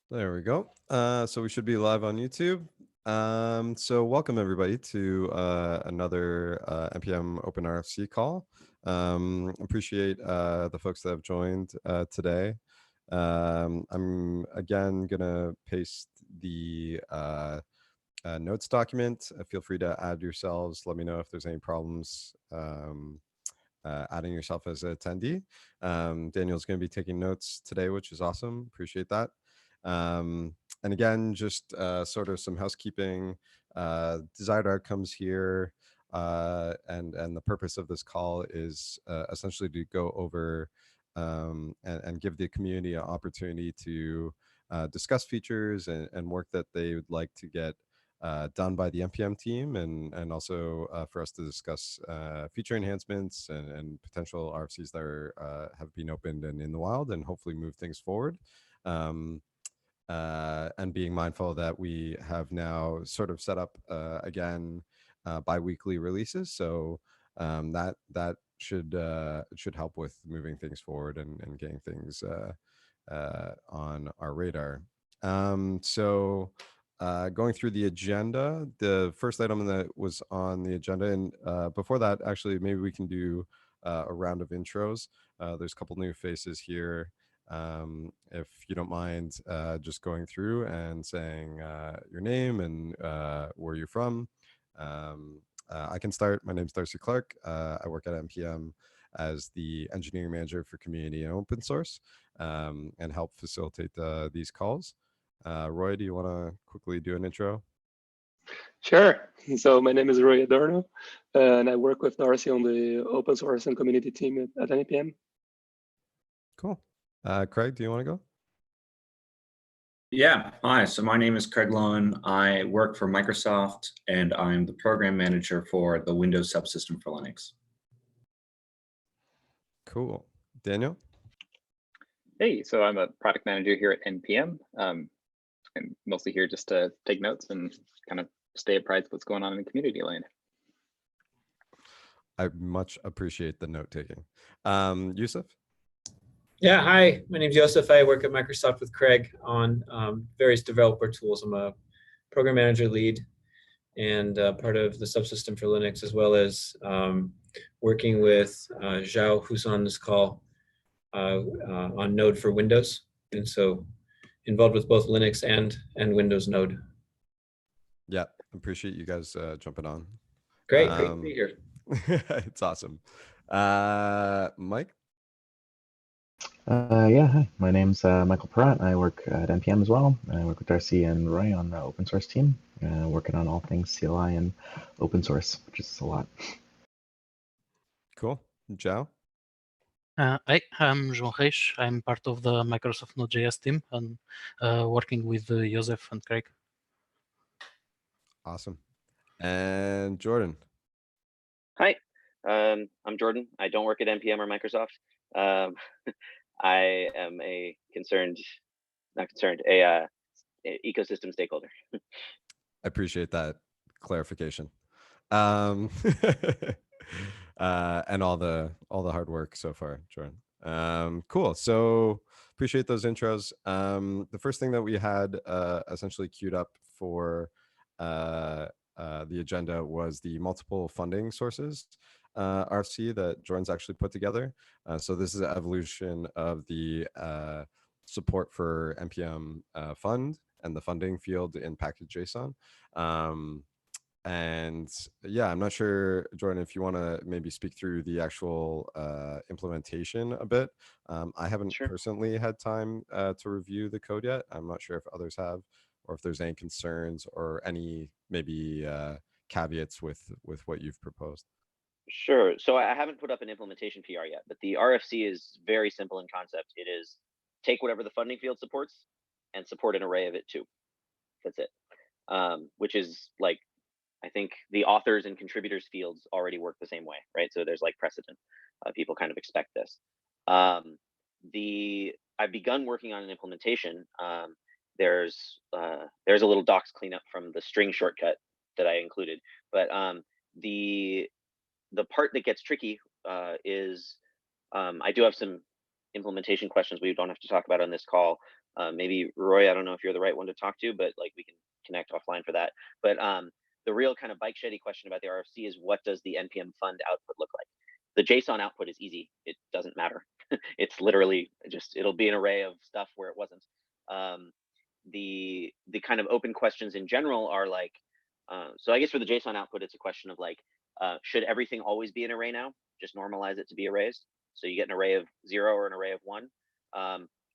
There we go. So we should be live on YouTube. So welcome everybody to another npm Open RFC call. Appreciate the folks that have joined today. I'm again gonna paste the notes document. Feel free to add yourselves. Let me know if there's any problems adding yourself as an attendee. Daniel's going to be taking notes today, which is awesome. Appreciate that. And again, just sort of some housekeeping, desired outcomes here. And the purpose of this call is essentially to go over and give the community an opportunity to discuss features and work that they would like to get done by the npm team, and also for us to discuss feature enhancements and potential RFCs that have been opened and in the wild, and hopefully move things forward. And being mindful that we have now sort of set up again bi-weekly releases, so that should help with moving things forward and getting things on our radar. So going through the agenda, the first item that was on the agenda, and before that, actually, maybe we can do a round of intros. There's a couple new faces here. If you don't mind just going through and saying your name and where you're from. I can start. My name is Darcy Clark. I work at npm as the engineering manager for community and open source, and help facilitate these calls. Roy, do you want to quickly do an intro? Sure. So my name is Roy Adorno, and I work with Darcy on the open source and community team at npm. Cool. Craig, do you want to go? Yeah, hi. So my name is Craig Lowen. I work for Microsoft, and I'm the program manager for the Windows subsystem for Linux. Cool. Daniel? Hey, so I'm a product manager here at npm. I'm mostly here just to take notes and kind of stay apprised of what's going on in the community land. I much appreciate the note taking. Yusuf? Yeah, hi, my name's Joseph. I work at Microsoft with Craig on various developer tools. I'm a program manager lead and part of the subsystem for Linux, as well as working with Zhao, who's on this call, on Node for Windows. And so involved with both Linux and Windows Node. Yeah, appreciate you guys jumping on. Great to be here. It's awesome. Mike? Yeah, hi. My name's Michael Peratt. I work at npm as well. I work with Darcy and Roy on the open source team, working on all things CLI and open source, which is a lot. Cool. Zhao? Hi, I'm João Reis. I'm part of the Microsoft Node.js team and working with Joseph and Craig. Awesome. And Jordan? Hi, I'm Jordan. I don't work at npm or Microsoft. I am a ecosystem stakeholder. I appreciate that clarification. And all the hard work so far, Jordan. Cool. So appreciate those intros. The first thing that we had essentially queued up for the agenda was the multiple funding sources RFC that Jordan's actually put together. So this is an evolution of the support for npm fund and the funding field in package.json. And yeah, I'm not sure, Jordan, if you want to maybe speak through the actual implementation a bit. I haven't personally had time to review the code yet. I'm not sure if others have, or if there's any concerns or any maybe caveats with what you've proposed. Sure. So I haven't put up an implementation PR yet, but the RFC is very simple in concept. It is take whatever the funding field supports and support an array of it too. That's it. Which is like, I think the authors and contributors fields already work the same way, right? So there's like precedent. People kind of expect this. I've begun working on an implementation. There's a little docs cleanup from the string shortcut that I included, but the part that gets tricky is I do have some implementation questions we don't have to talk about on this call. Maybe Roy, I don't know if you're the right one to talk to, but like we can connect offline for that. But the real kind of bike sheddy question about the RFC is, what does the npm fund output look like? The JSON output is easy. It doesn't matter. It's literally just, it'll be an array of stuff where it wasn't. The kind of open questions in general are like, so I guess for the JSON output, it's a question of like, should everything always be an array now? Just normalize it to be arrays. So you get an array of 0 or an array of 1.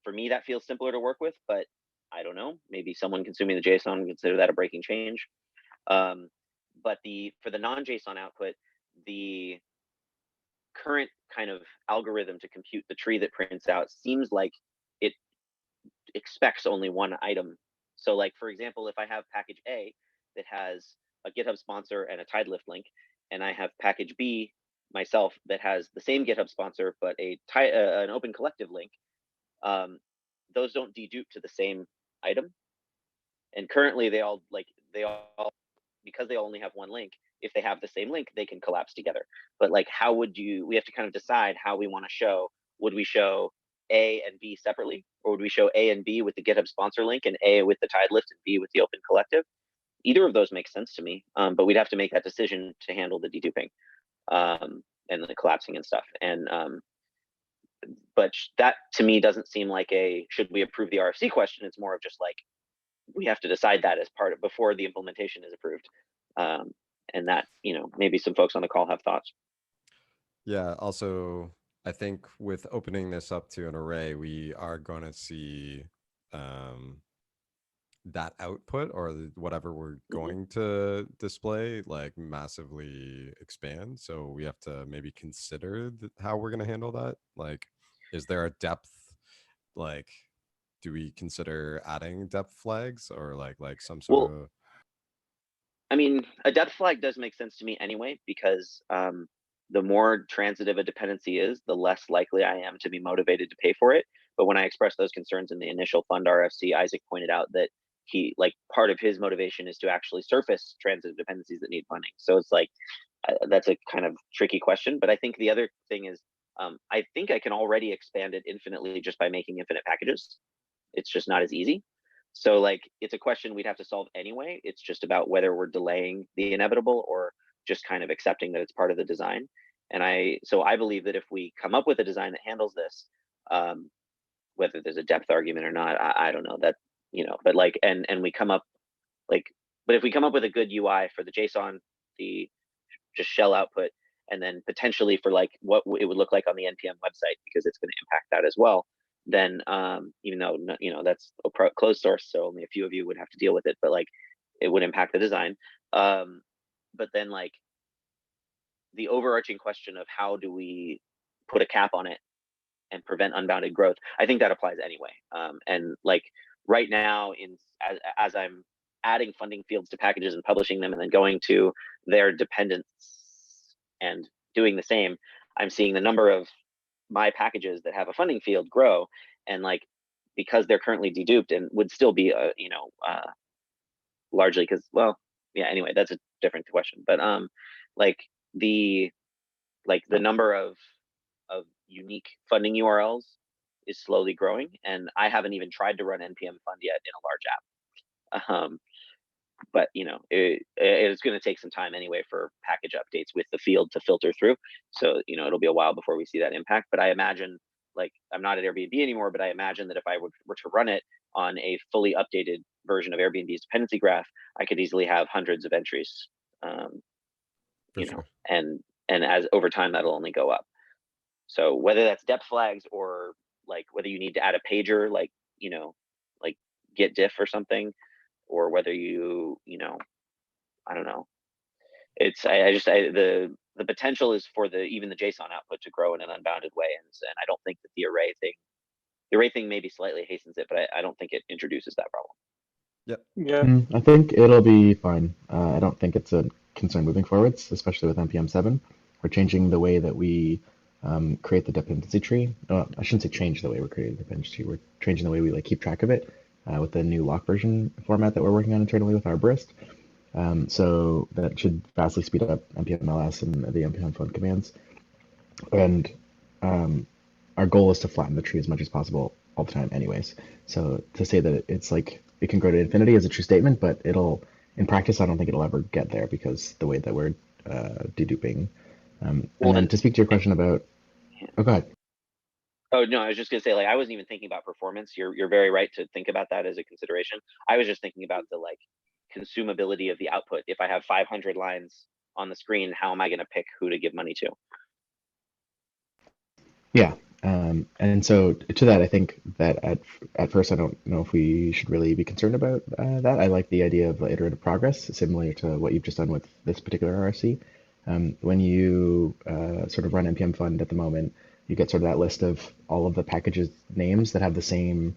For me, that feels simpler to work with, but I don't know. Maybe someone consuming the JSON would consider that a breaking change. But for the non-JSON output, the current kind of algorithm to compute the tree that prints out seems like it expects only one item. So like, for example, if I have package A that has a GitHub sponsor and a Tidelift link, and I have package B myself that has the same GitHub sponsor, but an open collective link, those don't dedupe to the same item. And currently they all, because they only have one link, if they have the same link, they can collapse together. But like, how would we have to kind of decide how we want to show. Would we show A and B separately, or would we show A and B with the GitHub sponsor link and A with the Tidelift and B with the open collective? Either of those makes sense to me, but we'd have to make that decision to handle the deduping and the collapsing and stuff. And but that to me doesn't seem like a should we approve the RFC question. It's more of just like, we have to decide that as part of before the implementation is approved. And that, maybe some folks on the call have thoughts. Yeah, also, I think with opening this up to an array, we are going to see that output or whatever we're going to display like massively expand. So we have to maybe consider how we're going to handle that. Like, is there a depth? Like, do we consider adding depth flags or like some sort of? I mean, a depth flag does make sense to me anyway, because the more transitive a dependency is, the less likely I am to be motivated to pay for it. But when I expressed those concerns in the initial fund RFC, Isaac pointed out that part of his motivation is to actually surface transitive dependencies that need funding. So it's like, that's a kind of tricky question. But I think the other thing is, I think I can already expand it infinitely just by making infinite packages. It's just not as easy. So like, it's a question we'd have to solve anyway. It's just about whether we're delaying the inevitable or just kind of accepting that it's part of the design. And so I believe that if we come up with a design that handles this, whether there's a depth argument or not, I don't know that, but like, and we come up but if we come up with a good UI for the JSON, the just shell output, and then potentially for like what it would look like on the NPM website, because it's going to impact that as well, then even though that's a closed source, so only a few of you would have to deal with it, but like it would impact the design. But then like the overarching question of how do we put a cap on it and prevent unbounded growth, I think that applies anyway. And like right now, as I'm adding funding fields to packages and publishing them and then going to their dependents and doing the same, I'm seeing the number of my packages that have a funding field grow, and like because they're currently deduped and would still be largely because, well, yeah, anyway, that's a different question. But like the number of unique funding URLs is slowly growing, and I haven't even tried to run npm fund yet in a large app. But it's going to take some time anyway for package updates with the field to filter through. So it'll be a while before we see that impact. But I imagine, like, I'm not at Airbnb anymore, but I imagine that if I were to run it on a fully updated version of Airbnb's dependency graph, I could easily have hundreds of entries. Sure. And as over time that'll only go up. So whether that's depth flags or like whether you need to add a pager, like like get diff or something, or whether I don't know. It's the potential is for even the JSON output to grow in an unbounded way, and I don't think that the array thing maybe slightly hastens it, but I don't think it introduces that problem. Yep. Yeah. I think it'll be fine. I don't think it's a concern moving forwards, especially with npm 7. We're changing the way that we create the dependency tree. No, I shouldn't say change the way we're creating the dependency tree. We're changing the way we like keep track of it with the new lock version format that we're working on internally with our Arborist. So that should vastly speed up npm-ls and the npm fund commands. And our goal is to flatten the tree as much as possible all the time anyways. So to say that it's like it can grow to infinity is a true statement, but it'll in practice I don't think it'll ever get there because the way that we're deduping. And Well, then to speak to your question about, oh, go ahead. Oh no, I was just gonna say, like, I wasn't even thinking about performance. You're very right to think about that as a consideration. I was just thinking about the like consumability of the output. If I have 500 lines on the screen, how am I gonna pick who to give money to? Yeah. And so to that, I think that at first, I don't know if we should really be concerned about that. I like the idea of iterative progress, similar to what you've just done with this particular RFC. When you sort of run npm fund at the moment, you get sort of that list of all of the packages names that have the same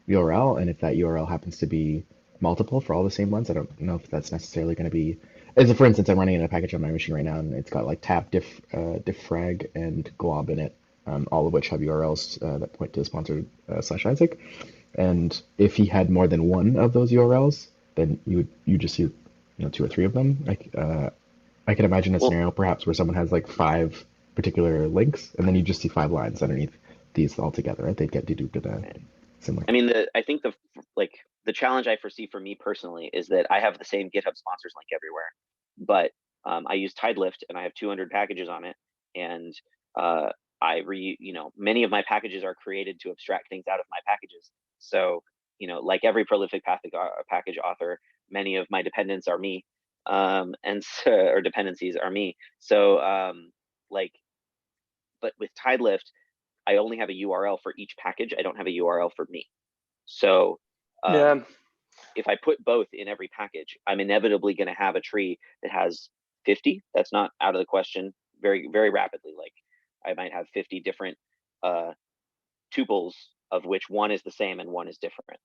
URL, and if that URL happens to be multiple for all the same ones, I don't know if that's necessarily going to be. As for instance, I'm running in a package on my machine right now, and it's got like tap, difffrag, and glob in it, all of which have URLs that point to the sponsor /Isaac. And if he had more than one of those URLs, then you just see 2 or 3 of them. Like I can imagine a scenario perhaps where someone has like 5 particular links, and then you just see 5 lines underneath these all together. Right? They'd get deduped in a similar. I mean, I think the challenge I foresee for me personally is that I have the same GitHub sponsors link everywhere, but I use Tidelift and I have 200 packages on it, and many of my packages are created to abstract things out of my packages. So, like every prolific package author, many of my dependents are me, or dependencies are me. So, but with Tidelift, I only have a URL for each package. I don't have a URL for me. So, if I put both in every package, I'm inevitably going to have a tree that has 50. That's not out of the question very, very rapidly. Like I might have 50 different tuples of which one is the same and one is different.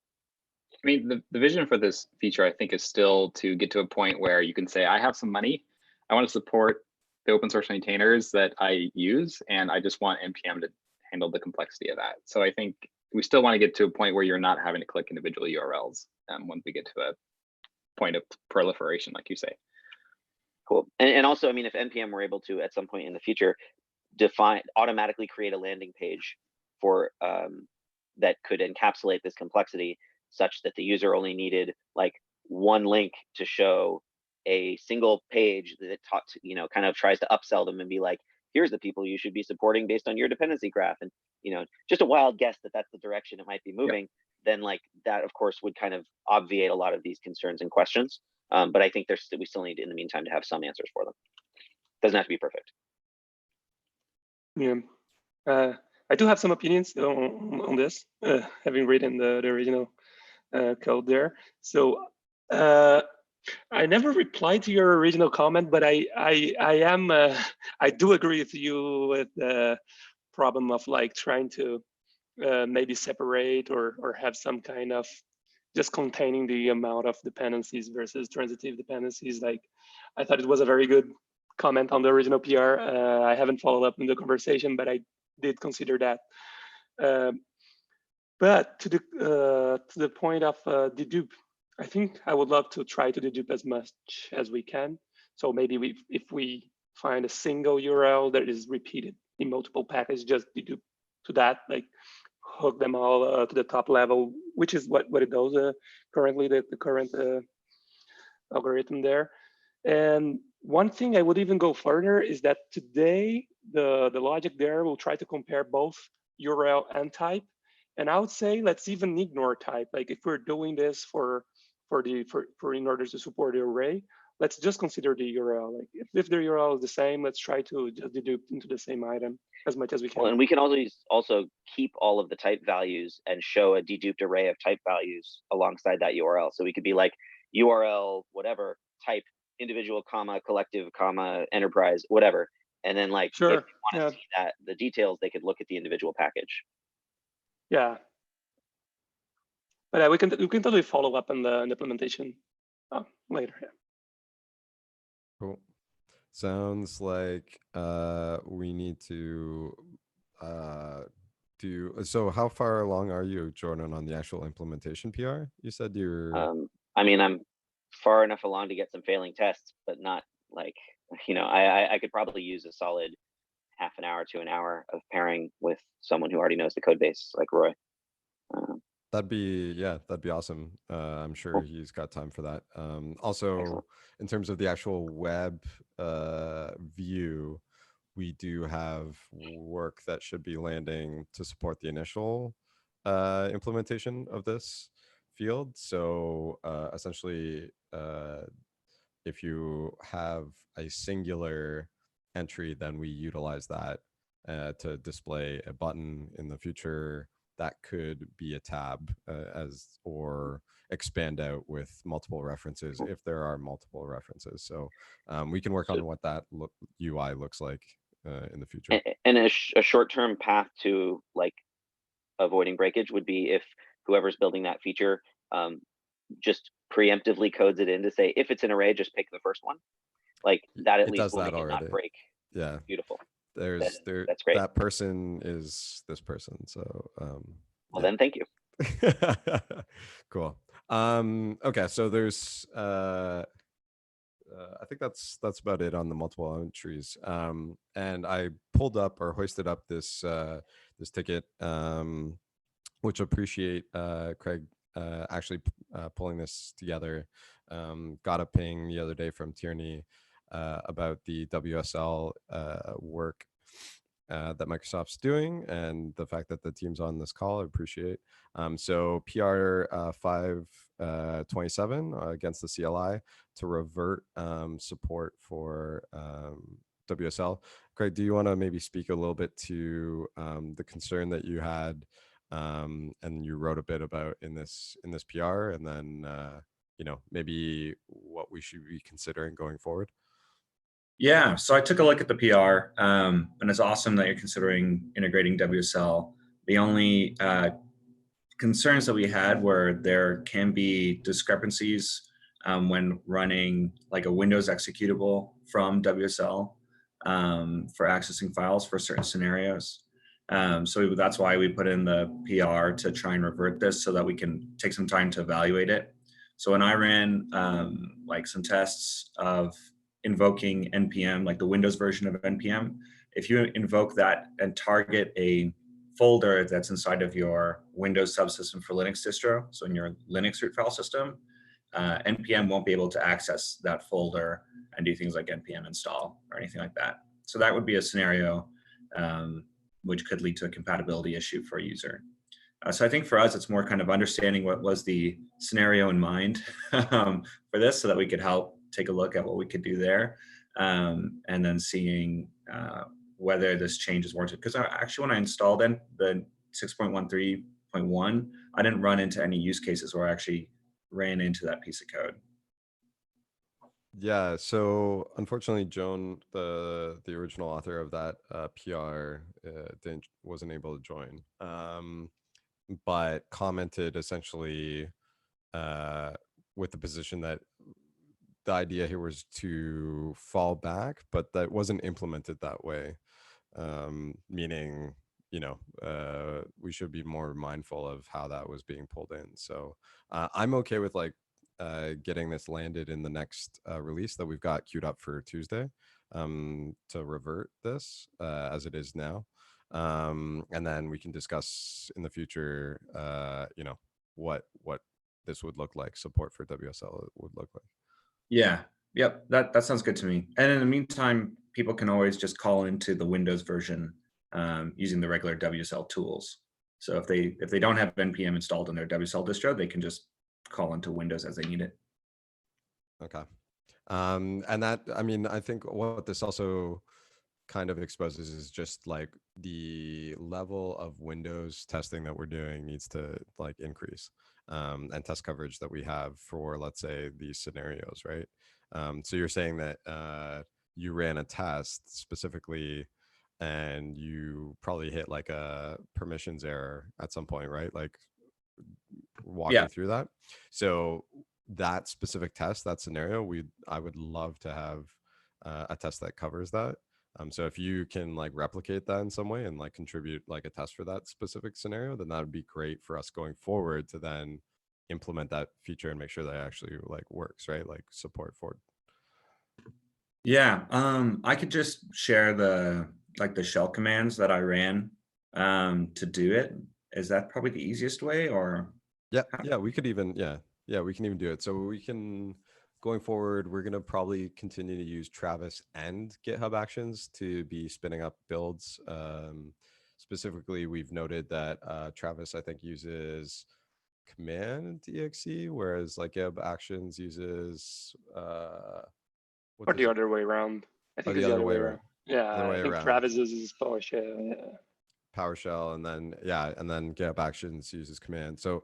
I mean, the vision for this feature, I think, is still to get to a point where you can say, I have some money. I want to support the open source maintainers that I use, and I just want NPM to handle the complexity of that. So I think we still want to get to a point where you're not having to click individual URLs once we get to a point of proliferation, like you say. Cool. And also, I mean, if NPM were able to, at some point in the future, automatically create a landing page for that could encapsulate this complexity such that the user only needed like one link to show a single page that kind of tries to upsell them and be like, here's the people you should be supporting based on your dependency graph. And, just a wild guess that that's the direction it might be moving. Yep. Then like that, of course, would kind of obviate a lot of these concerns and questions. But I think we still need in the meantime to have some answers for them. Doesn't have to be perfect. Yeah. I do have some opinions on this, having written the original code there. So I never replied to your original comment, but I do agree with you with the problem of like trying to maybe separate or have some kind of just containing the amount of dependencies versus transitive dependencies. Like I thought it was a very good comment on the original PR. I haven't followed up in the conversation, but I did consider that. But to the point of dedupe, I think I would love to try to dedupe as much as we can. So maybe if we find a single URL that is repeated in multiple packages, just dedupe to that, like hook them all to the top level, which is what it does currently, the current algorithm there. And one thing I would even go further is that today the logic there will try to compare both URL and type. And I would say let's even ignore type. Like if we're doing this for in order to support the array, let's just consider the URL. Like if the URL is the same, let's try to just dedupe into the same item as much as we can. Well, and we can also keep all of the type values and show a deduped array of type values alongside that URL. So we could be like URL, whatever, type, individual, comma, collective, comma, enterprise, whatever. And then like, sure. if you want to see the details, they could look at the individual package. Yeah. But we can totally follow up on the implementation later. Yeah. Cool. Sounds like we need to do. So how far along are you, Jordan, on the actual implementation PR? You said you're. I mean, I'm far enough along to get some failing tests, but not like, I could probably use a solid half an hour to an hour of pairing with someone who already knows the code base, like Roy. That'd be awesome. I'm sure Cool. he's got time for that. Also, Excellent. in terms of the actual web view, we do have work that should be landing to support the initial implementation of this field. So essentially, if you have a singular entry, then we utilize that to display a button in the future. That could be a tab or expand out with multiple references if there are multiple references. So we can work on what that UI looks like in the future. And a short-term path to like avoiding breakage would be if whoever's building that feature just preemptively codes it in to say, if it's an array, just pick the first one. Like that at least will make it not break. Yeah. Beautiful. That's great. That person is this person. So well, then thank you. Cool. Okay, so there's I think that's about it on the multiple entries. And I pulled up or hoisted up this this ticket, which appreciate Craig actually pulling this together. Got a ping the other day from Tierney about the WSL work that Microsoft's doing, and the fact that the team's on this call, I appreciate. So PR 527 against the CLI to revert support for WSL. Craig, do you want to maybe speak a little bit to the concern that you had and you wrote a bit about in this PR, and then maybe what we should be considering going forward? Yeah, so I took a look at the PR, and it's awesome that you're considering integrating WSL. The only concerns that we had were there can be discrepancies when running like a Windows executable from WSL for accessing files for certain scenarios. So that's why we put in the PR to try and revert this so that we can take some time to evaluate it. So when I ran like some tests of invoking NPM, like the Windows version of NPM, if you invoke that and target a folder that's inside of your Windows subsystem for Linux distro, so in your Linux root file system, NPM won't be able to access that folder and do things like NPM install or anything like that. So that would be a scenario which could lead to a compatibility issue for a user. So I think for us, it's more kind of understanding what was the scenario in mind for this so that we could help take a look at what we could do there, and then seeing whether this change is warranted. Because actually, when I installed in the 6.13.1, I didn't run into any use cases where I actually ran into that piece of code. Yeah, so unfortunately, Joan, the original author of that PR, wasn't able to join, but commented essentially with the position that the idea here was to fall back, but that wasn't implemented that way. Meaning, we should be more mindful of how that was being pulled in. So I'm okay with like getting this landed in the next release that we've got queued up for Tuesday to revert this as it is now. And then we can discuss in the future, what this would look like, support for WSL would look like. Yeah, yep, that sounds good to me. And in the meantime, people can always just call into the Windows version using the regular WSL tools. So if they don't have NPM installed in their WSL distro, they can just call into Windows as they need it. Okay. And that, I mean, I think what this also kind of exposes is just like the level of Windows testing that we're doing needs to like increase, and test coverage that we have for, let's say, these scenarios, right? So you're saying that you ran a test specifically and you probably hit like a permissions error at some point, right? Like walk me through that. So that specific test, that scenario, I would love to have a test that covers that. So if you can like replicate that in some way and like contribute like a test for that specific scenario, then that would be great for us going forward to then implement that feature and make sure that it actually like works, right? Like support for it. Yeah, I could just share the shell commands that I ran to do it. Is that probably the easiest way, or? Yeah, we could even, we can even do it. So we can, going forward, we're going to probably continue to use Travis and GitHub Actions to be spinning up builds. Specifically, we've noted that Travis, I think, uses command.exe, whereas like GitHub Actions uses, or the other way around. I think it's the other way around. Yeah, I think Travis uses PowerShell. Yeah. PowerShell, and then GitHub Actions uses command. So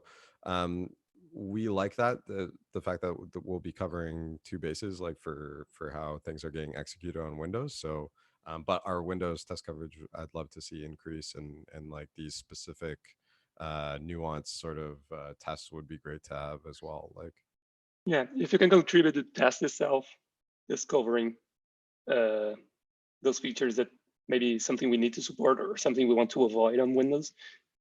we like that, the fact that we'll be covering two bases, like for how things are getting executed on Windows. So but our Windows test coverage, I'd love to see increase, and like these specific nuanced sort of tests would be great to have as well. Like, yeah, if you can contribute to the test itself, discovering those features that maybe something we need to support or something we want to avoid on Windows,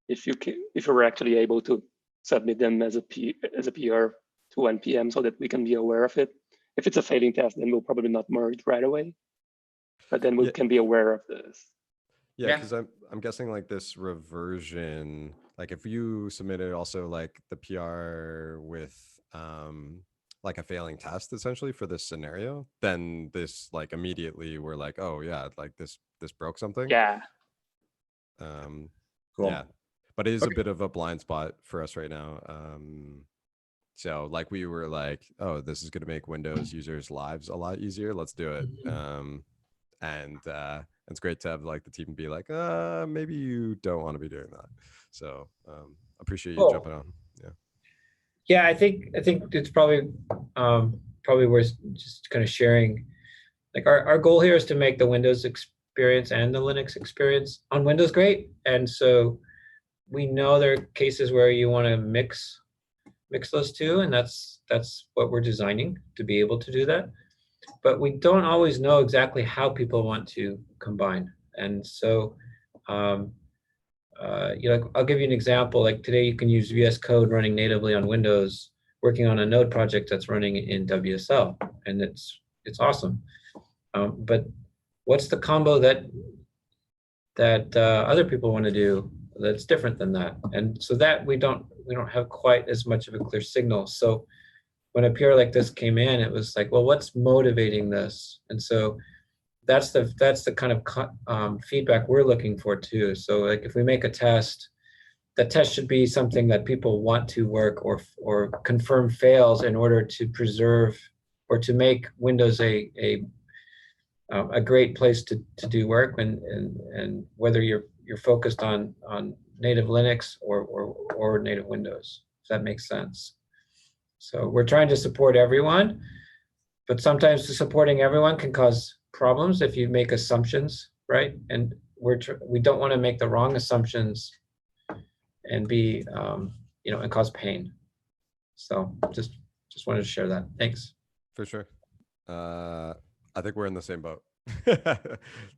if you're actually able to submit them as a PR to NPM so that we can be aware of it. If it's a failing test, then we'll probably not merge right away, but then we can be aware of this. Yeah, because I'm guessing like this reversion, like if you submitted also like the PR with like a failing test essentially for this scenario, then this like immediately we're like, oh yeah, like this broke something. Yeah. Cool. Yeah, but it is a bit of a blind spot for us right now. So like we were like, oh, this is going to make Windows users' lives a lot easier. Let's do it. And it's great to have like the team be like, maybe you don't want to be doing that. So appreciate you jumping on. Yeah, I think it's probably worth just kind of sharing. Like our goal here is to make the Windows experience and the Linux experience on Windows great. And so we know there are cases where you want to mix those two, and that's what we're designing to be able to do that. But we don't always know exactly how people want to combine. And so I'll give you an example. Like today, you can use VS Code running natively on Windows, working on a node project that's running in WSL, and it's awesome. But what's the combo that other people want to do that's different than that? And so that we don't have quite as much of a clear signal. So when a PR like this came in, it was like, well, what's motivating this? And so that's the kind of feedback we're looking for too. So like if we make a test, the test should be something that people want to work or confirm fails in order to preserve or to make Windows a great place to do work, and whether you're focused on native Linux or native Windows, if that makes sense. So we're trying to support everyone, but sometimes supporting everyone can cause problems if you make assumptions, right? And we don't want to make the wrong assumptions and be and cause pain. So just wanted to share that. Thanks. For sure. I think we're in the same boat.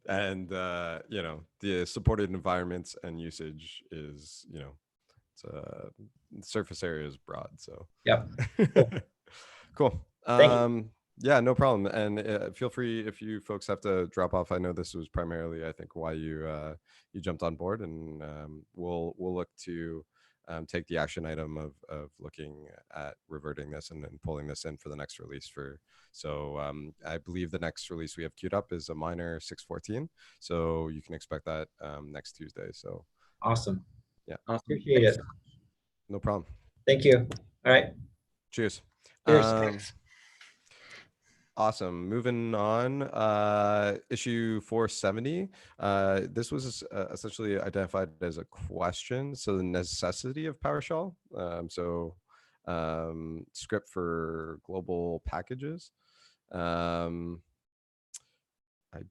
And the supported environments and usage is, it's surface area is broad. So yeah. Cool. Thank you. Yeah, no problem. And feel free if you folks have to drop off. I know this was primarily, I think, why you jumped on board, and we'll look to take the action item of looking at reverting this and then pulling this in for the next release. So I believe the next release we have queued up is a minor 6.14. So you can expect that next Tuesday. So awesome. Yeah, appreciate it. No problem. Thank you. All right. Cheers. Cheers. Awesome. Moving on, issue 470. This was essentially identified as a question. So the necessity of PowerShell. Script for global packages. I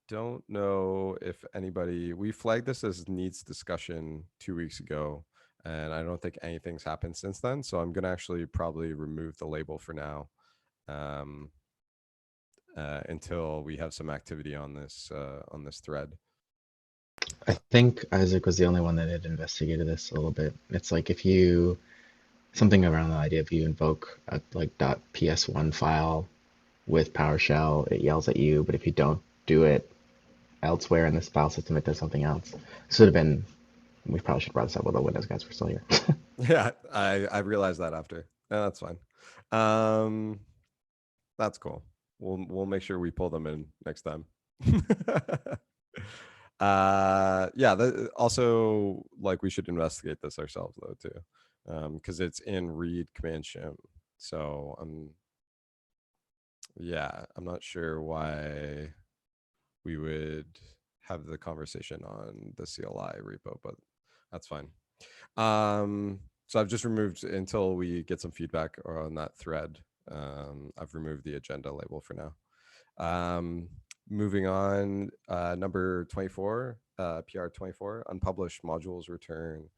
don't know if we flagged this as needs discussion 2 weeks ago, and I don't think anything's happened since then. So I'm going to actually probably remove the label for now. Until we have some activity on this thread. I think Isaac was the only one that had investigated this a little bit. It's like if you, something around the idea if you invoke a like .ps1 file with PowerShell, it yells at you, but if you don't do it elsewhere in this file system, it does something else. This would have been We probably should have brought this up while the Windows guys were still here. Yeah, I realized that after. Yeah, that's fine. That's cool. We'll make sure we pull them in next time. Yeah, also, like, we should investigate this ourselves though too, because it's in read command shim. So yeah, I'm not sure why we would have the conversation on the CLI repo, but that's fine. So I've just removed, until we get some feedback on that thread, I've removed the agenda label for now. Moving on, number 24, PR 24, unpublished modules return,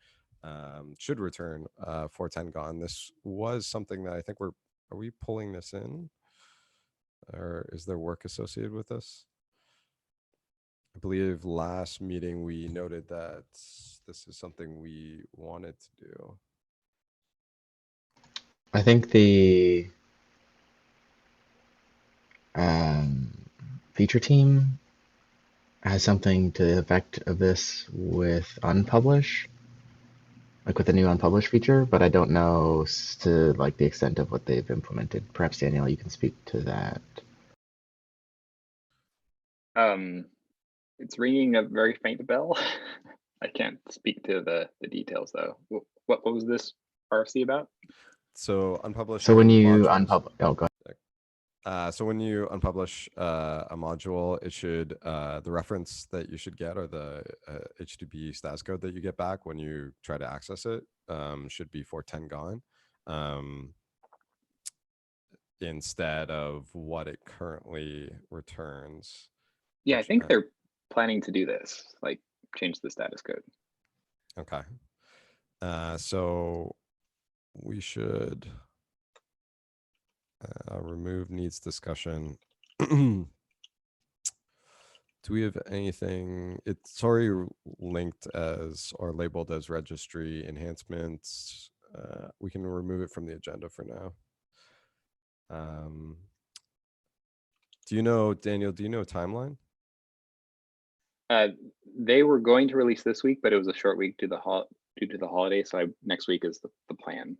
should return 410 gone. This was something that I think are we pulling this in? Or is there work associated with this? I believe last meeting we noted that this is something we wanted to do. I think the feature team has something to the effect of this with unpublish, like with the new unpublished feature, but I don't know to like the extent of what they've implemented. Perhaps Daniel, you can speak to that. It's ringing a very faint bell. I can't speak to the details though. What was this RFC about? So unpublished. So when you unpublish, oh, go ahead. So when you unpublish a module, it should the reference that you should get, or the HTTP status code that you get back when you try to access it, should be 410 gone, instead of what it currently returns. Yeah, I think they're planning to do this, like change the status code. Okay. So we should remove needs discussion. Do we have anything? It's already linked as or labeled as registry enhancements. We can remove it from the agenda for now. Do you know, Daniel, do you know a timeline? They were going to release this week, but it was a short week due to the holiday. So next week is the plan.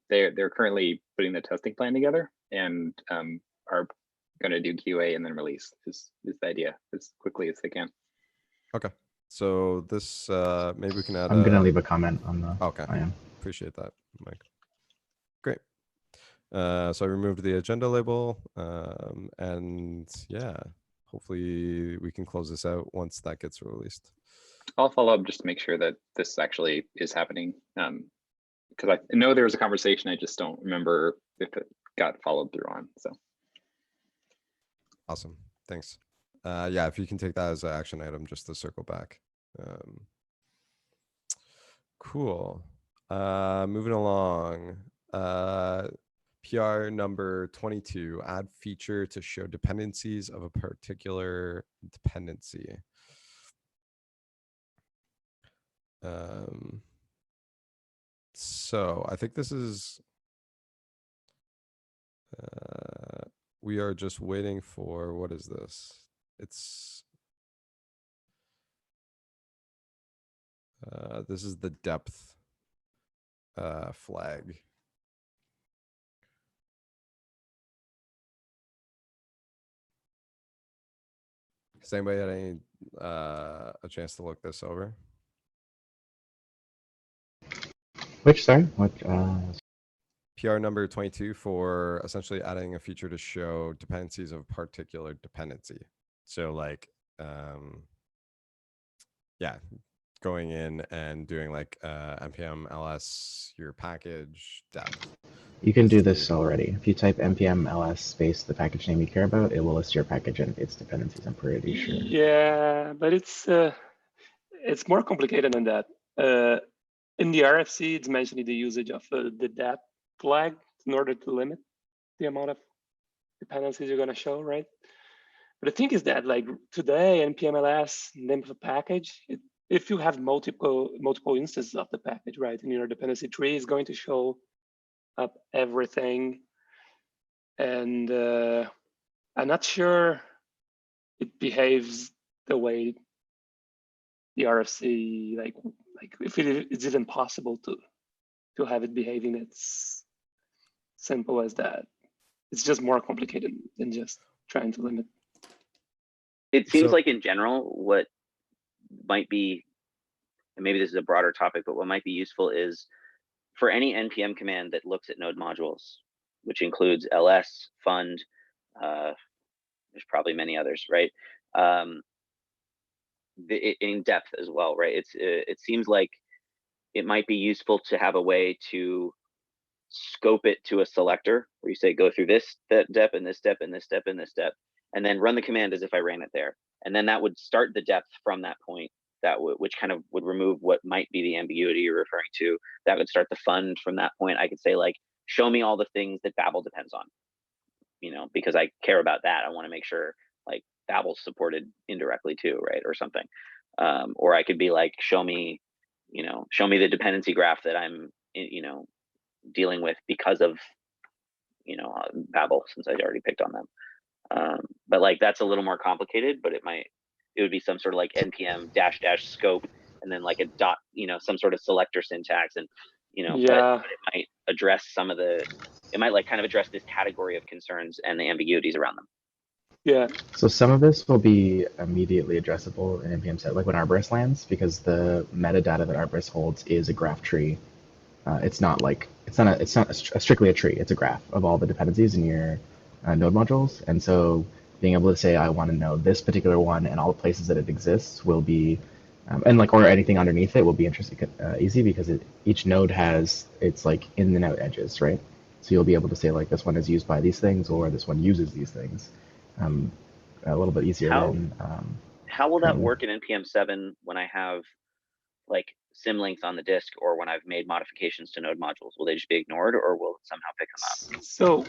They're currently putting the testing plan together and are going to do QA and then release is the idea as quickly as they can. Okay. So this, maybe we can add I'm going to leave a comment on the Okay. IM. Appreciate that, Mike. Great. So I removed the agenda label, and yeah, hopefully we can close this out once that gets released. I'll follow up just to make sure that this actually is happening. Because I know there was a conversation, I just don't remember if it got followed through on. So awesome, thanks. Yeah, if you can take that as an action item just to circle back. Cool. Moving along. PR number 22, add feature to show dependencies of a particular dependency. So I think this is, we are just waiting for, what is this? It's, this is the depth flag. Has anybody had any a chance to look this over? Which, sorry? What? PR number 22 for essentially adding a feature to show dependencies of a particular dependency. So like, yeah, going in and doing like npm ls your package depth. You can do this already. If you type npm ls space the package name you care about, it will list your package and its dependencies, I'm pretty sure. Yeah, but it's more complicated than that. In the RFC, it's mentioning the usage of the depth flag in order to limit the amount of dependencies you're going to show, right? But the thing is that, like today, npm ls name of a package, if you have multiple instances of the package, right, and your dependency tree is going to show up everything. And I'm not sure it behaves the way the RFC, like like if it's even possible to have it behaving it's simple as that. It's just more complicated than just trying to limit. It seems So- like in general, what might be, and maybe this is a broader topic, but what might be useful is for any npm command that looks at node modules, which includes ls, fund, there's probably many others, right? In depth as well, right? It seems like it might be useful to have a way to scope it to a selector where you say go through this step and this step and this step and this step, and then run the command as if I ran it there, and then that would start the depth from that point. Which kind of would remove what might be the ambiguity you're referring to. That would start the fund from that point. I could say like, show me all the things that Babel depends on, you know, because I care about that. I want to make sure like Babel's supported indirectly too, right, or something. Or I could be like, show me the dependency graph that I'm, you know, dealing with because of, you know, Babel, since I already picked on them. But like that's a little more complicated, but it would be some sort of like npm -- scope and then like a dot, you know, some sort of selector syntax, and you know, Yeah. but it might address it might like kind of address this category of concerns and the ambiguities around them. Yeah. So some of this will be immediately addressable in npm 7, like when Arborist lands, because the metadata that Arborist holds is a graph tree. It's not strictly a tree. It's a graph of all the dependencies in your node modules, and so being able to say I want to know this particular one and all the places that it exists will be, and like or anything underneath it will be easy because each node has its like in and out edges, right? So you'll be able to say like this one is used by these things or this one uses these things. A little bit easier than. How will that work in npm 7 when I have like symlinks on the disk, or when I've made modifications to node modules? Will they just be ignored, or will it somehow pick them up? So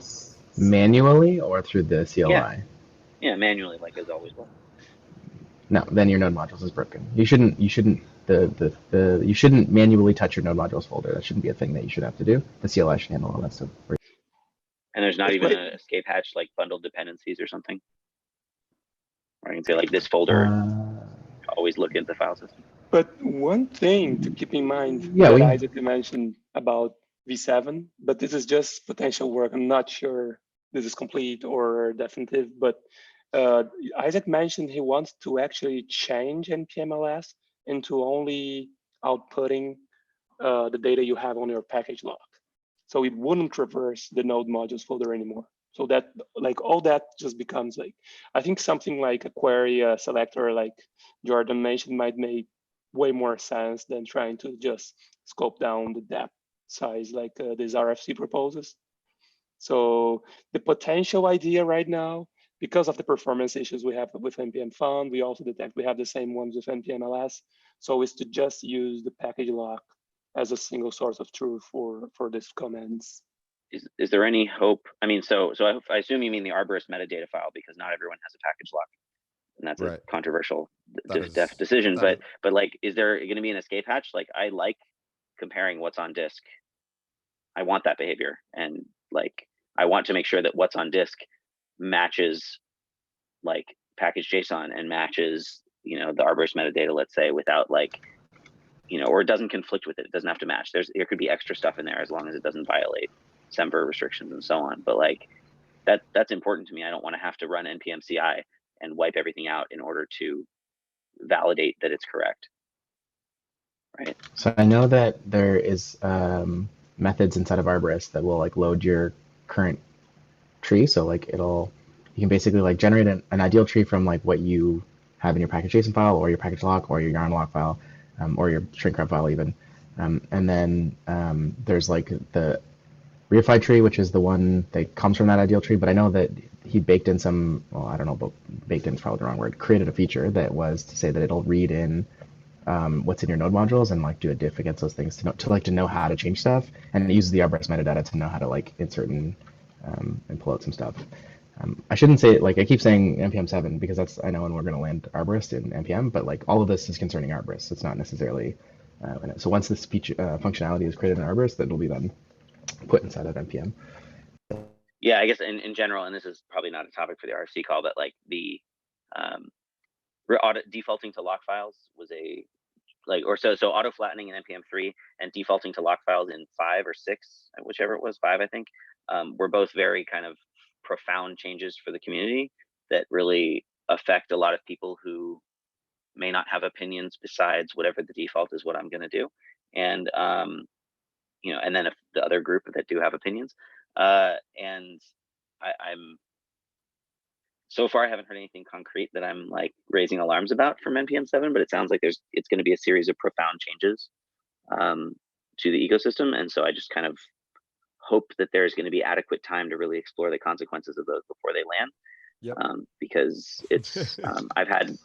manually or through the CLI? Yeah, manually, like as always will. No, then your node modules is broken. You shouldn't you shouldn't manually touch your node modules folder. That shouldn't be a thing that you should have to do. The CLI should handle all that stuff. And there's not That's even right. an escape hatch like bundled dependencies or something, or I can say like this folder, always look at the file system. But one thing to keep in mind Yeah, that Isaac mentioned about V7, but this is just potential work. I'm not sure this is complete or definitive, but Isaac mentioned he wants to actually change npmls into only outputting the data you have on your package log. So it wouldn't traverse the node modules folder anymore. So that like all that just becomes like, I think something like a query selector like Jordan mentioned might make way more sense than trying to just scope down the depth size like this RFC proposes. So the potential idea right now, because of the performance issues we have with npm fund, we also detect we have the same ones with npmls. So is to just use the package lock as a single source of truth for these commands. Is there any hope? I mean, so I assume you mean the Arborist metadata file, because not everyone has a package lock, and that's a controversial decision. But like, is there going to be an escape hatch? Like, I like comparing what's on disk. I want that behavior, and like, I want to make sure that what's on disk matches like package JSON and matches, you know, the Arborist metadata, let's say, without like, you know, or it doesn't conflict with it. It doesn't have to match. There could be extra stuff in there as long as it doesn't violate Semver restrictions and so on. But like that's important to me. I don't want to have to run npm CI and wipe everything out in order to validate that it's correct. Right. So I know that there is methods inside of Arborist that will like load your current tree. So like you can basically like generate an ideal tree from like what you have in your package JSON file or your package lock or your yarn lock file, or your shrink wrap file even. And then there's like the reified tree, which is the one that comes from that ideal tree. But I know that he baked in some, well, I don't know, but baked in is probably the wrong word, created a feature that was to say that it'll read in what's in your node modules and like do a diff against those things to know how to change stuff. And it uses the Arborist metadata to know how to like insert and pull out some stuff. I shouldn't say it, like I keep saying npm 7 because I know when we're going to land Arborist in npm, but like all of this is concerning Arborist. It's not necessarily so once this feature functionality is created in Arborist, that will be then put inside of npm. Yeah, I guess in general, and this is probably not a topic for the RFC call, but like the audit defaulting to lock files was a so auto flattening in npm3 and defaulting to lock files in 5 or 6, whichever it was, 5 I think, were both very kind of profound changes for the community that really affect a lot of people who may not have opinions besides whatever the default is what I'm going to do. And and then if the other group that do have opinions, and I'm so far I haven't heard anything concrete that I'm like raising alarms about from npm 7, but it sounds like it's going to be a series of profound changes to the ecosystem, and so I just kind of hope that there's going to be adequate time to really explore the consequences of those before they land. Yep. Because it's I've had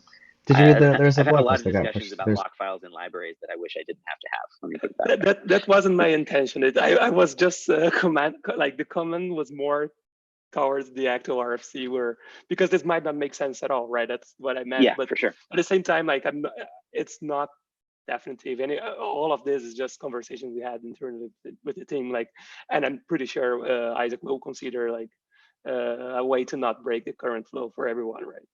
Did you read there's a I've had a blog lot post of that got discussions pushed? about There's, lock files in libraries that I wish I didn't have to have. Let me put it that way. That wasn't my intention. I was just the comment was more towards the actual RFC, where because this might not make sense at all, right? That's what I meant. Yeah, but for sure. at the same time, like it's not definitive. All of this is just conversations we had internally with the team. Like, and I'm pretty sure Isaac will consider like a way to not break the current flow for everyone, right?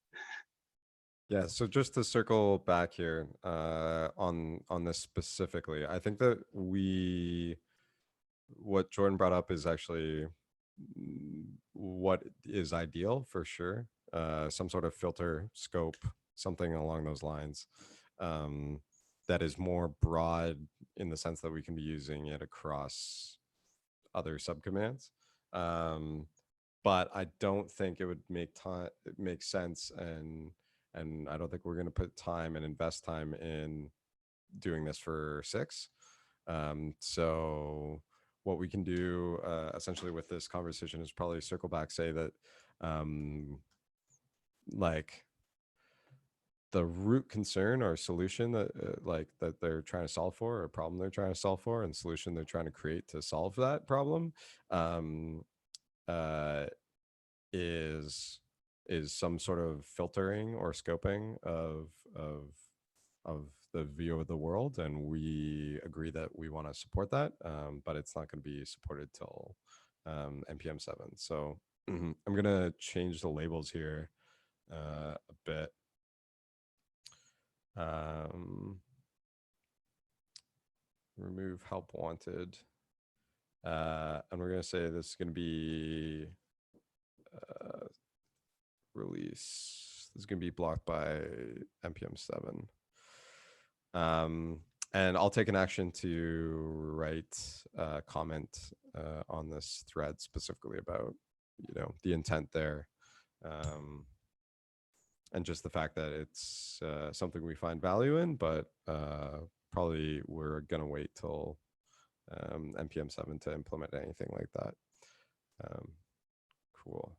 Yeah, so just to circle back here on this specifically, I think that what Jordan brought up is actually what is ideal for sure. Some sort of filter scope, something along those lines, that is more broad in the sense that we can be using it across other subcommands. But I don't think it would make sense, and I don't think we're going to put time and invest time in doing this for 6. So what we can do essentially with this conversation is probably circle back, say that like the root concern or solution that that they're trying to solve for, or a problem they're trying to solve for, and solution they're trying to create to solve that problem is some sort of filtering or scoping of the view of the world, and we agree that we want to support that, but it's not going to be supported till npm 7. So I'm going to change the labels here a bit. Remove help wanted, and we're going to say this is going to be release. This is going to be blocked by npm 7. And I'll take an action to write a comment on this thread specifically about, the intent there, and just the fact that it's something we find value in, but probably we're gonna wait till npm 7 to implement anything like that. Cool.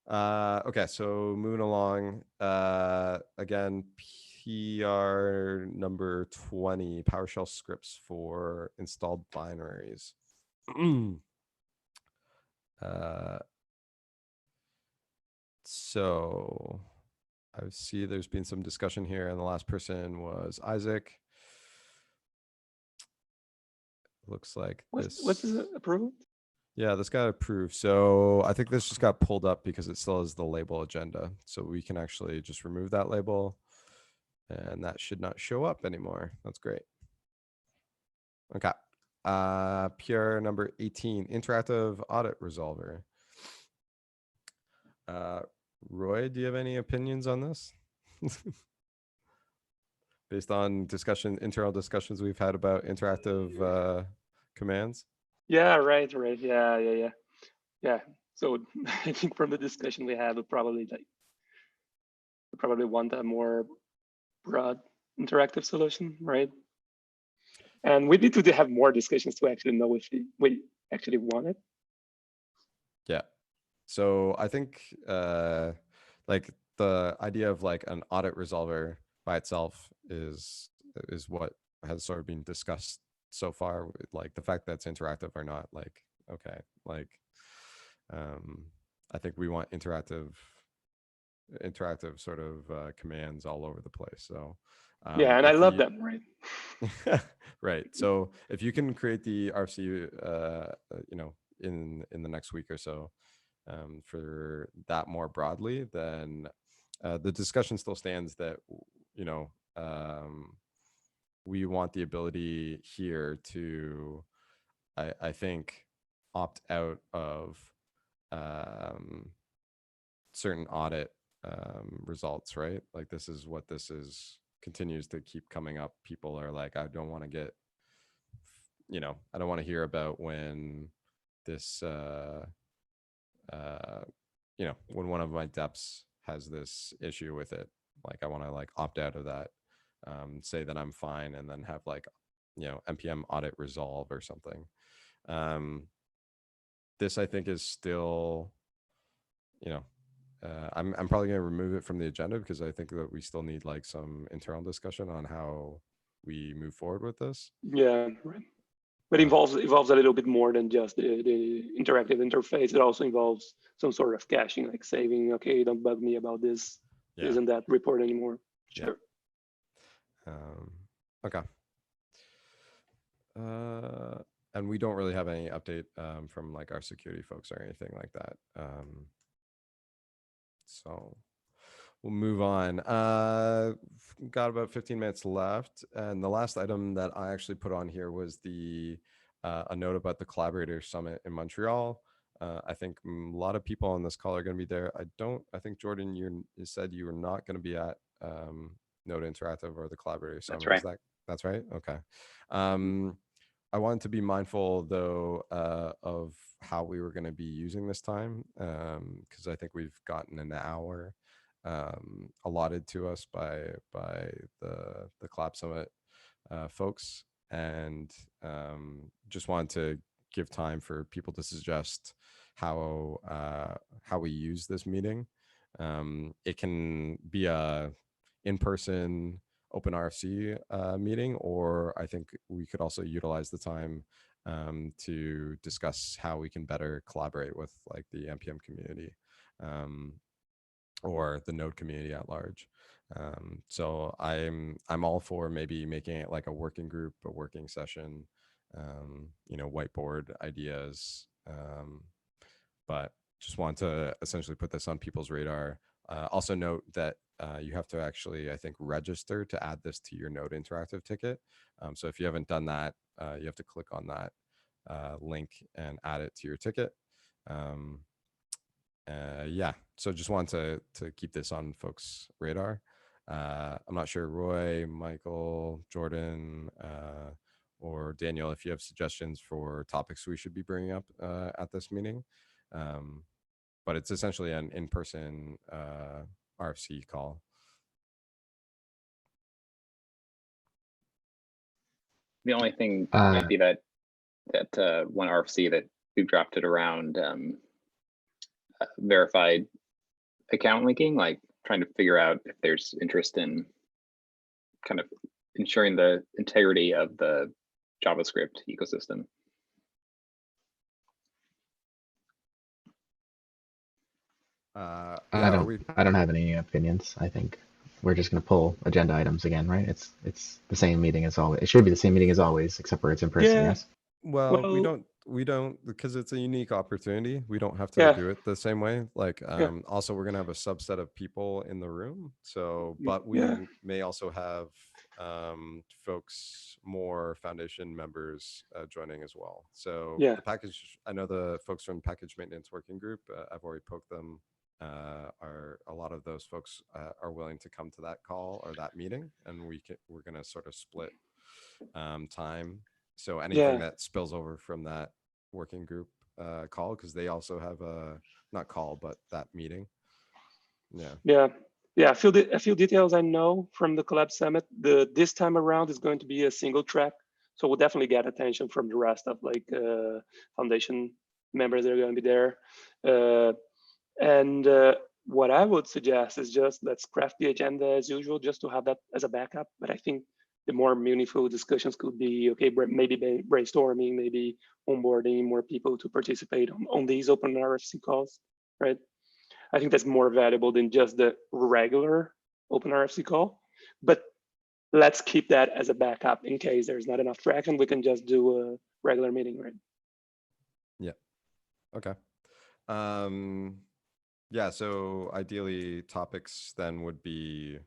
Okay, so moving along, again, PR number 20, PowerShell scripts for installed binaries. So I see there's been some discussion here, and the last person was Isaac. Looks like what's this approved? Yeah, this got approved. So I think this just got pulled up because it still has the label agenda. So we can actually just remove that label, and that should not show up anymore. That's great. Okay. PR number 18, interactive audit resolver. Roy, do you have any opinions on this? Based on internal discussions we've had about interactive commands? Yeah, right. Yeah. So I think from the discussion we had, we probably want a more broad interactive solution, right? And we need to have more discussions to actually know if we actually want it. Yeah. So I think like the idea of like an audit resolver by itself is what has sort of been discussed so far. Like the fact that it's interactive or not, like, okay, like I think we want interactive sort of commands all over the place. So yeah, and I love them, right? right. So if you can create the RFC in the next week or so for that more broadly, then the discussion still stands that we want the ability here to, I think, opt out of certain audit results, right? Like this is what this is, continues to keep coming up. People are like, I don't want to get, I don't want to hear about when this, when one of my deps has this issue with it. Like I want to like opt out of that, say that I'm fine, and then have like, npm audit resolve or something. This I think is still, I'm probably going to remove it from the agenda because I think that we still need like some internal discussion on how we move forward with this. Yeah, right. But it involves a little bit more than just the interactive interface. It also involves some sort of caching, like saving, okay, don't bug me about this, isn't that report anymore. Sure. Okay. And we don't really have any update from like our security folks or anything like that. So we'll move on. Got about 15 minutes left. And the last item that I actually put on here was a note about the Collaborator Summit in Montreal. I think a lot of people on this call are going to be there. I think, Jordan, you said you were not going to be at Node Interactive or the Collaborator Summit. That's right. That's right? Okay. I wanted to be mindful, though, of how we were going to be using this time, because I think we've gotten an hour allotted to us by the Collab Summit folks, and just wanted to give time for people to suggest how we use this meeting. It can be a in-person Open RFC meeting, or I think we could also utilize the time to discuss how we can better collaborate with like the NPM community or the Node community at large. So I'm all for maybe making it like a working group, a working session, whiteboard ideas. But just want to essentially put this on people's radar. Also note that you have to actually, I think, register to add this to your Node Interactive ticket. So if you haven't done that, you have to click on that link and add it to your ticket. So just wanted to keep this on folks' radar. I'm not sure, Roy, Michael, Jordan, or Daniel, if you have suggestions for topics we should be bringing up at this meeting. But it's essentially an in-person RFC call. The only thing might be that one RFC that we've drafted around verified account linking, like trying to figure out if there's interest in kind of ensuring the integrity of the JavaScript ecosystem. I don't have any opinions. I think we're just going to pull agenda items again, right? It's the same meeting as always. It should be the same meeting as always, except for it's in person. Yeah. Yes. Well, we don't because it's a unique opportunity. We don't have to do it the same way. Like, also we're gonna have a subset of people in the room. So, but we may also have folks, more foundation members joining as well. So the package, I know the folks from Package Maintenance Working Group, I've already poked them. Are a lot of those folks are willing to come to that call or that meeting, and we're gonna sort of split time. So anything that spills over from that working group call, because they also have not call, but that meeting. A few details I know from the Collab Summit. This time around is going to be a single track, so we'll definitely get attention from the rest of like foundation members that are going to be there. And what I would suggest is just let's craft the agenda as usual, just to have that as a backup. But I think the more meaningful discussions could be, okay, maybe brainstorming, maybe onboarding more people to participate on these Open RFC calls, right? I think that's more valuable than just the regular Open RFC call. But let's keep that as a backup in case there's not enough traction. We can just do a regular meeting, right? Yeah. Okay. So ideally topics then would be,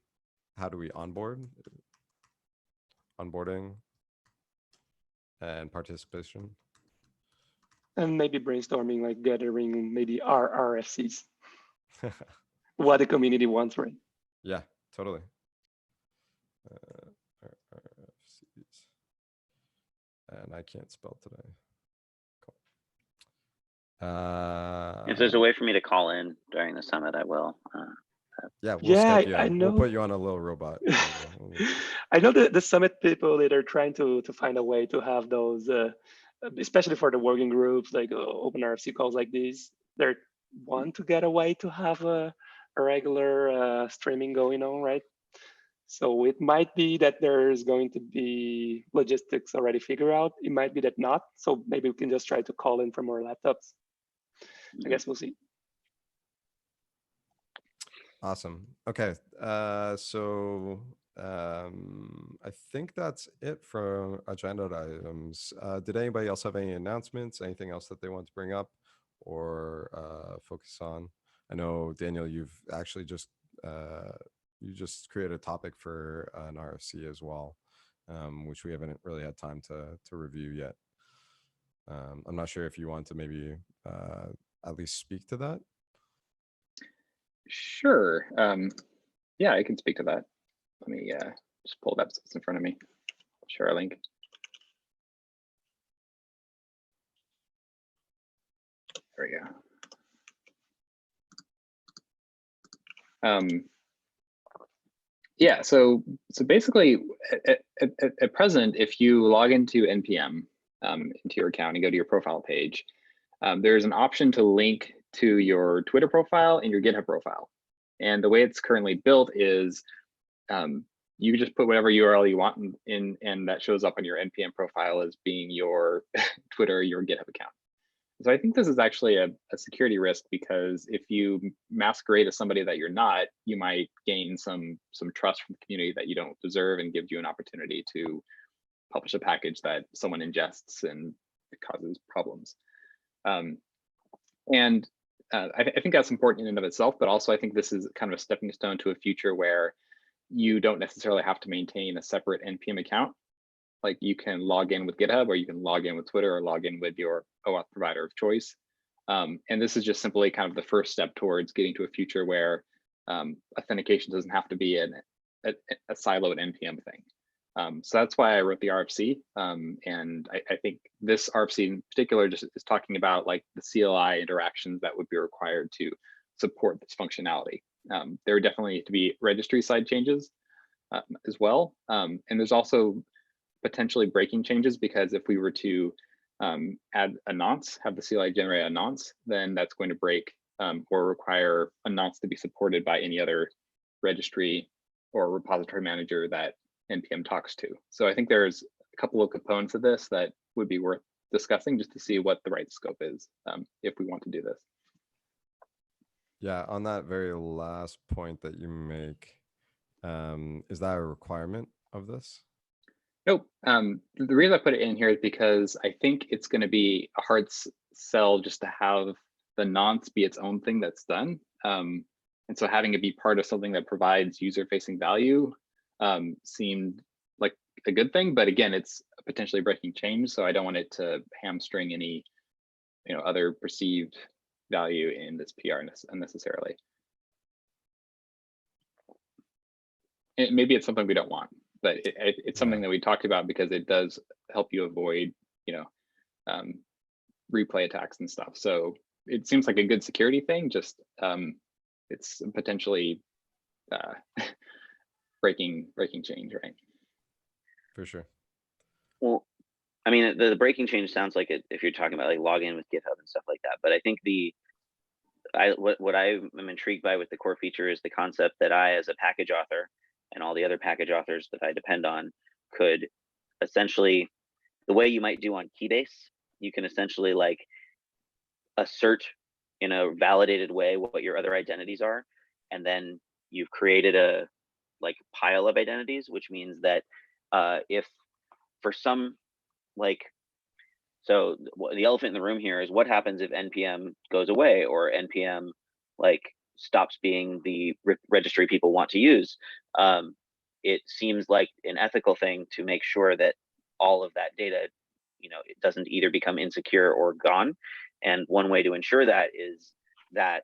how do we onboard? onboarding and participation. And maybe brainstorming, like gathering maybe our RFCs, what the community wants, right? Yeah, totally. RFCs. And I can't spell today. Cool. If there's a way for me to call in during the summit, I will. Yeah, we'll Yeah, Skype you I in. know. We'll put you on a little robot. I know the summit people that are trying to find a way to have those, especially for the working groups, like Open RFC calls like these. They want to get a way to have a regular streaming going on, right? So it might be that there's going to be logistics already figured out. It might be that not. So maybe we can just try to call in from our laptops. I guess we'll see. Awesome. Okay. So I think that's it for agenda items. Did anybody else have any announcements? Anything else that they want to bring up or focus on? I know, Daniel, you've actually just you just created a topic for an RFC as well, which we haven't really had time to review yet. I'm not sure if you want to maybe at least speak to that. Sure. Yeah, I can speak to that. Let me just pull it up so it's in front of me. I'll share a link. There we go. Yeah, so basically at present, if you log into NPM into your account and go to your profile page, there's an option to link to your Twitter profile and your GitHub profile. And the way it's currently built is you just put whatever URL you want in, and that shows up on your NPM profile as being your Twitter or your GitHub account. So I think this is actually a security risk, because if you masquerade as somebody that you're not, you might gain some trust from the community that you don't deserve and gives you an opportunity to publish a package that someone ingests and it causes problems. I think that's important in and of itself, but also I think this is kind of a stepping stone to a future where you don't necessarily have to maintain a separate NPM account. Like you can log in with GitHub, or you can log in with Twitter, or log in with your OAuth provider of choice. And this is just simply kind of the first step towards getting to a future where authentication doesn't have to be a siloed NPM thing. So that's why I wrote the RFC. And I think this RFC in particular just is talking about like the CLI interactions that would be required to support this functionality. There would definitely need to be registry side changes as well. And there's also potentially breaking changes, because if we were to add a nonce, have the CLI generate a nonce, then that's going to break or require a nonce to be supported by any other registry or repository manager that NPM talks to. So I think there's a couple of components of this that would be worth discussing just to see what the right scope is if we want to do this. Yeah, on that very last point that you make, is that a requirement of this? Nope. The reason I put it in here is because I think it's going to be a hard sell just to have the nonce be its own thing that's done. And so having it be part of something that provides user-facing value seemed like a good thing, but again, it's a potentially breaking change, so I don't want it to hamstring any, other perceived value in this PR unnecessarily. And maybe it's something we don't want, but it's something that we talked about because it does help you avoid, replay attacks and stuff. So it seems like a good security thing. Just it's potentially breaking change, right? For sure. Well, I mean, the breaking change sounds like it if you're talking about like login with GitHub and stuff like that. But I think what I am intrigued by with the core feature is the concept that I, as a package author, and all the other package authors that I depend on, could essentially, the way you might do on Keybase, you can essentially like assert in a validated way what your other identities are, and then you've created a like pile of identities, which means that if for some so the elephant in the room here is what happens if NPM goes away, or NPM like stops being the registry people want to use. it seems like an ethical thing to make sure that all of that data, it doesn't either become insecure or gone. And one way to ensure that is that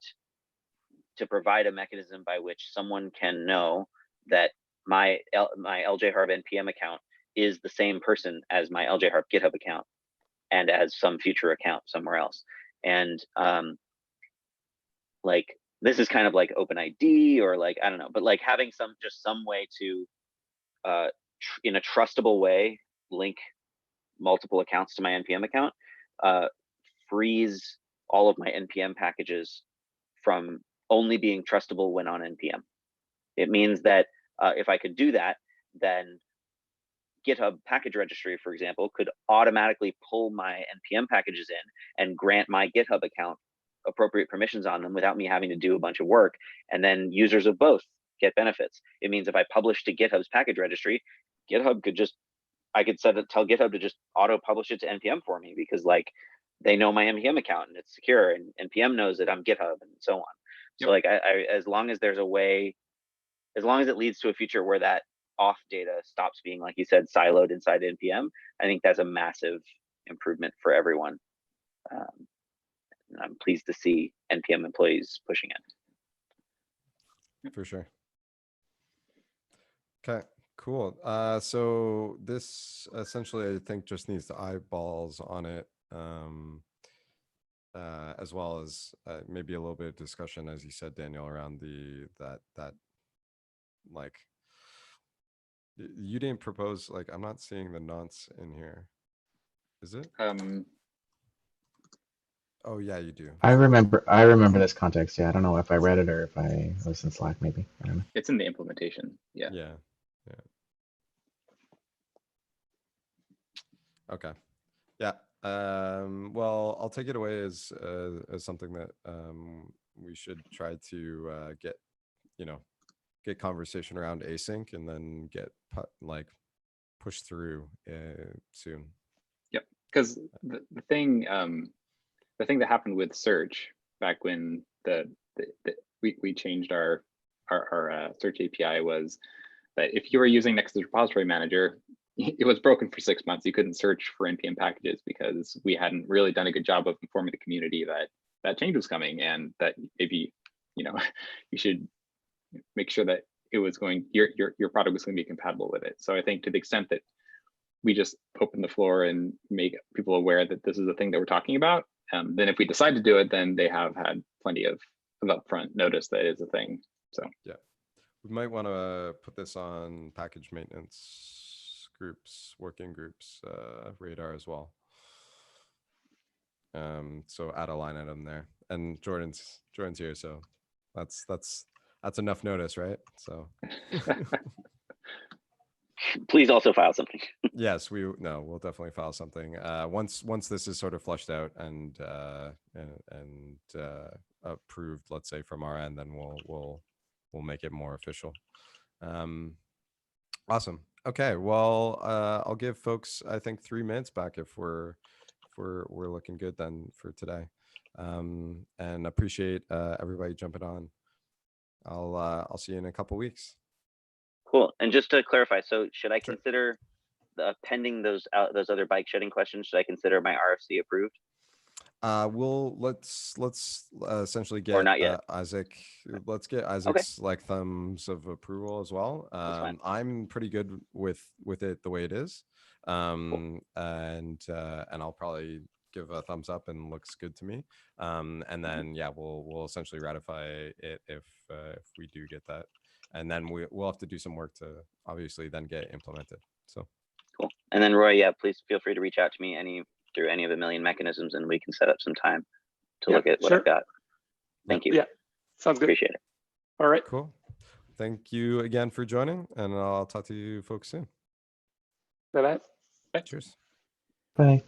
to provide a mechanism by which someone can know that my LJHarp NPM account is the same person as my LJHarp GitHub account and as some future account somewhere else. And like, this is kind of like OpenID, or like, I don't know, but like having some way to in a trustable way link multiple accounts to my NPM account frees all of my NPM packages from only being trustable when on NPM. It means that if I could do that, then GitHub package registry, for example, could automatically pull my NPM packages in and grant my GitHub account appropriate permissions on them without me having to do a bunch of work. And then users of both get benefits. It means if I publish to GitHub's package registry, GitHub could just, I could tell GitHub to just auto publish it to NPM for me, because like they know my NPM account and it's secure, and NPM knows that I'm GitHub and so on. Yep. So like as long as there's a way, as long as it leads to a future where that auth data stops being, like you said, siloed inside NPM, I think that's a massive improvement for everyone. I'm pleased to see NPM employees pushing it. For sure. Okay, cool. So this essentially, I think, just needs the eyeballs on it, as well as maybe a little bit of discussion, as you said, Daniel, around that like, you didn't propose, like, I'm not seeing the nonce in here. Is it? Oh yeah, you do. I remember this context. Yeah, I don't know if I read it or if I was in Slack, maybe. I don't know. It's in the implementation. Yeah. Yeah. Okay. Yeah. Well, I'll take it away as something that we should try to get conversation around async, and then get pushed through soon. Yep. Because the thing that happened with search back when we changed our search API was that if you were using Nexus Repository Manager, it was broken for 6 months. You couldn't search for NPM packages because we hadn't really done a good job of informing the community that change was coming, and that maybe you should make sure that it was your product was going to be compatible with it. So I think to the extent that we just open the floor and make people aware that this is a thing that we're talking about, then if we decide to do it, then they have had plenty of upfront notice that is a thing. So yeah, we might want to put this on package maintenance groups, working groups radar as well. So add a line item there, and Jordan's here, so that's enough notice, right? So please also file something. Yes, we'll definitely file something once this is sort of flushed out and approved, let's say, from our end. Then we'll make it more official. Awesome. Okay, well, I'll give folks, I think, 3 minutes back if we're looking good then for today, and appreciate everybody jumping on. I'll see you in a couple weeks. Cool. And just to clarify, so should I consider pending those other bike shedding questions? Should I consider my RFC approved? Let's essentially get Isaac. Let's get Isaac's thumbs of approval as well. I'm pretty good with it the way it is, and I'll probably give a thumbs up and looks good to me. And then we'll essentially ratify it if we do get that, and then we'll have to do some work to obviously then get implemented. So cool. And then Roy, please feel free to reach out to me through any of the million mechanisms, and we can set up some time to look at what I've got. Thank you. Yeah, sounds good. Appreciate it. All right. Cool. Thank you again for joining, and I'll talk to you folks soon. Bye-bye. Cheers. Bye.